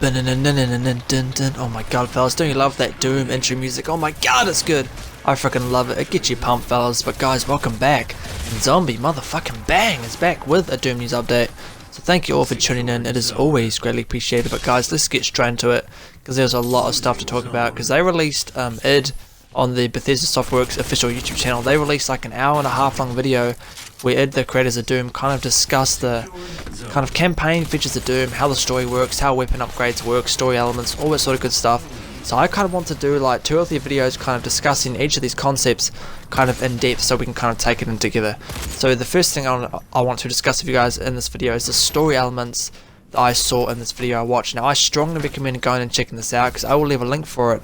Oh my god, fellas, don't you love that Doom intro music? Oh my god, it's good. I freaking love it. It gets you pumped, fellas. But guys, welcome back. And Zombie motherfucking Bang is back with a Doom news update. So thank you all for tuning in. It is always greatly appreciated. But guys, let's get straight into it, because there's a lot of stuff to talk about. Because they released id on the Bethesda Softworks official YouTube channel. They released like an hour and a half long video where id, the creators of Doom, kind of discussed the kind of campaign features of Doom, how the story works, how weapon upgrades work, story elements, all that sort of good stuff. So I kind of want to do like 2 or 3 videos kind of discussing each of these concepts kind of in depth, so we can kind of take it in together. So the first thing I want to discuss with you guys in this video is the story elements that I saw in this video I watched. Now I strongly recommend going and checking this out, because I will leave a link for it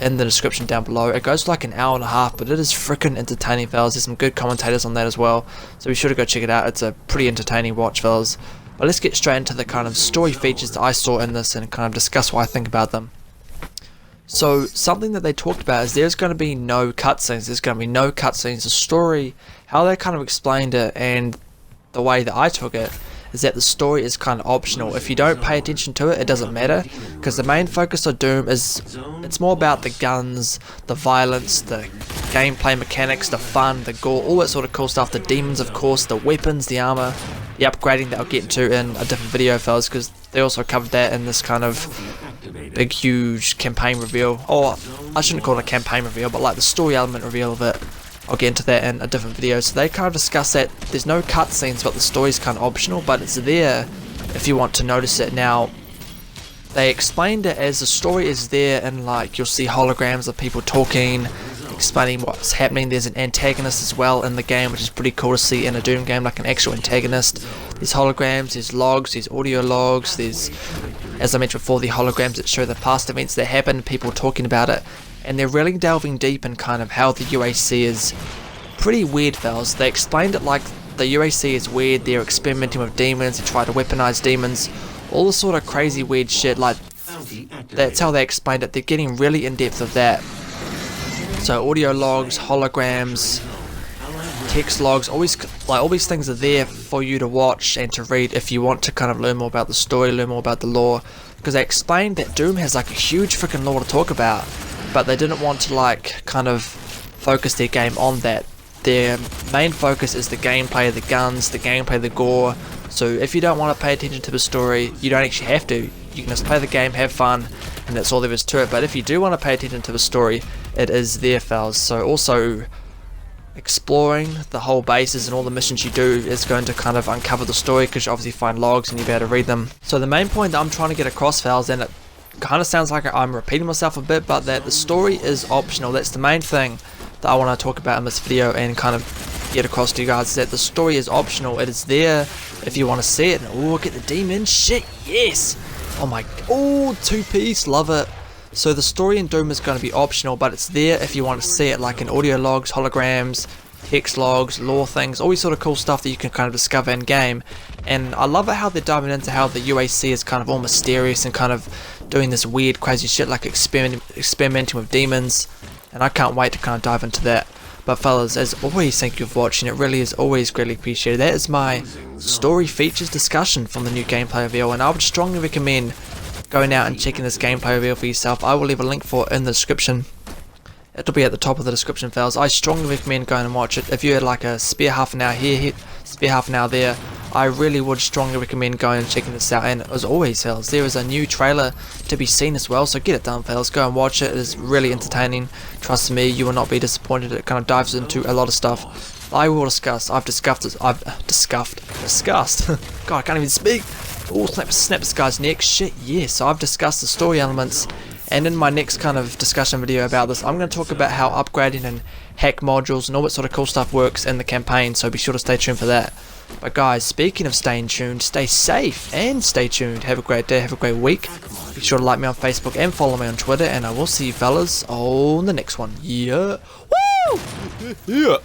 in the description down below. It goes for like an hour and a half, but it is freaking entertaining, fellas. There's some good commentators on that as well, so be sure to go check it out. It's a pretty entertaining watch, fellas. But let's get straight into the kind of story features that I saw in this and kind of discuss what I think about them. So something that they talked about is there's going to be no cutscenes. There's going to be no cutscenes. The story, how they kind of explained it, and the way that I took it, is that the story is kind of optional. If you don't pay attention to it, it doesn't matter, because the main focus of Doom is, it's more about the guns, the violence, the gameplay mechanics, the fun, the gore, all that sort of cool stuff, the demons of course, the weapons, the armor, the upgrading that I'll get into in a different video, fellas, because they also covered that in this kind of big huge campaign reveal. Or I shouldn't call it a campaign reveal, but like the story element reveal of it. I'll get into that in a different video. So they kind of discuss that there's no cutscenes, but the story's kind of optional, but it's there if you want to notice it. Now, they explained it as the story is there, and like you'll see holograms of people talking, explaining what's happening. There's an antagonist as well in the game, which is pretty cool to see in a Doom game, like an actual antagonist. There's holograms, there's logs, there's audio logs, there's, as I mentioned before, the holograms that show the past events that happened, people talking about it. And they're really delving deep in kind of how the UAC is pretty weird, fellas. They explained it like the UAC is weird, they're experimenting with demons, they try to weaponize demons, all this sort of crazy weird shit. Like, that's how they explained it. They're getting really in depth of that. So audio logs, holograms, text logs, always like all these things are there for you to watch and to read if you want to kind of learn more about the story, learn more about the lore. Because they explained that Doom has like a huge freaking lore to talk about, but they didn't want to like kind of focus their game on that. Their main focus is the gameplay, the guns, the gameplay, the gore. So if you don't want to pay attention to the story, you don't actually have to. You can just play the game, have fun, and that's all there is to it. But if you do want to pay attention to the story, it is there, fellas. So also exploring the whole bases and all the missions you do is going to kind of uncover the story, because you obviously find logs and you'll be able to read them. So the main point that I'm trying to get across, fellas, and it kind of sounds like I'm repeating myself a bit, but that the story is optional. That's the main thing that I want to talk about in this video and kind of get across to you guys, is that the story is optional. It is there if you want to see it. And oh, get the demon shit, yes. Oh my, oh, 2-piece, love it. So the story in Doom is going to be optional, but it's there if you want to see it, like in audio logs, holograms, text logs, lore things, all these sort of cool stuff that you can kind of discover in game. And I love it how they're diving into how the UAC is kind of all mysterious and kind of doing this weird crazy shit, like experimenting with demons, and I can't wait to kind of dive into that. But fellas, as always, thank you for watching. It really is always greatly appreciated. That is my story features discussion from the new gameplay reveal, and I would strongly recommend going out and checking this gameplay reveal for yourself. I will leave a link for it in the description. It'll be at the top of the description, fellas. I strongly recommend going and watch it. If you had like a spare half an hour here, spare half an hour there, I really would strongly recommend going and checking this out. And as always, fellas, there is a new trailer to be seen as well, so get it done, fellas. Go and watch it. It is really entertaining. Trust me, you will not be disappointed. It kind of dives into a lot of stuff I will discuss. I've discussed. God, I can't even speak. Oh, snap this guy's neck. Shit, yes. So I've discussed the story elements, and in my next kind of discussion video about this, I'm going to talk about how upgrading and hack modules and all that sort of cool stuff works in the campaign, so be sure to stay tuned for that. But guys, speaking of staying tuned, stay safe and stay tuned. Have a great day, have a great week. Be sure to like me on Facebook and follow me on Twitter, and I will see you fellas on the next one. Yeah. Woo! Yeah.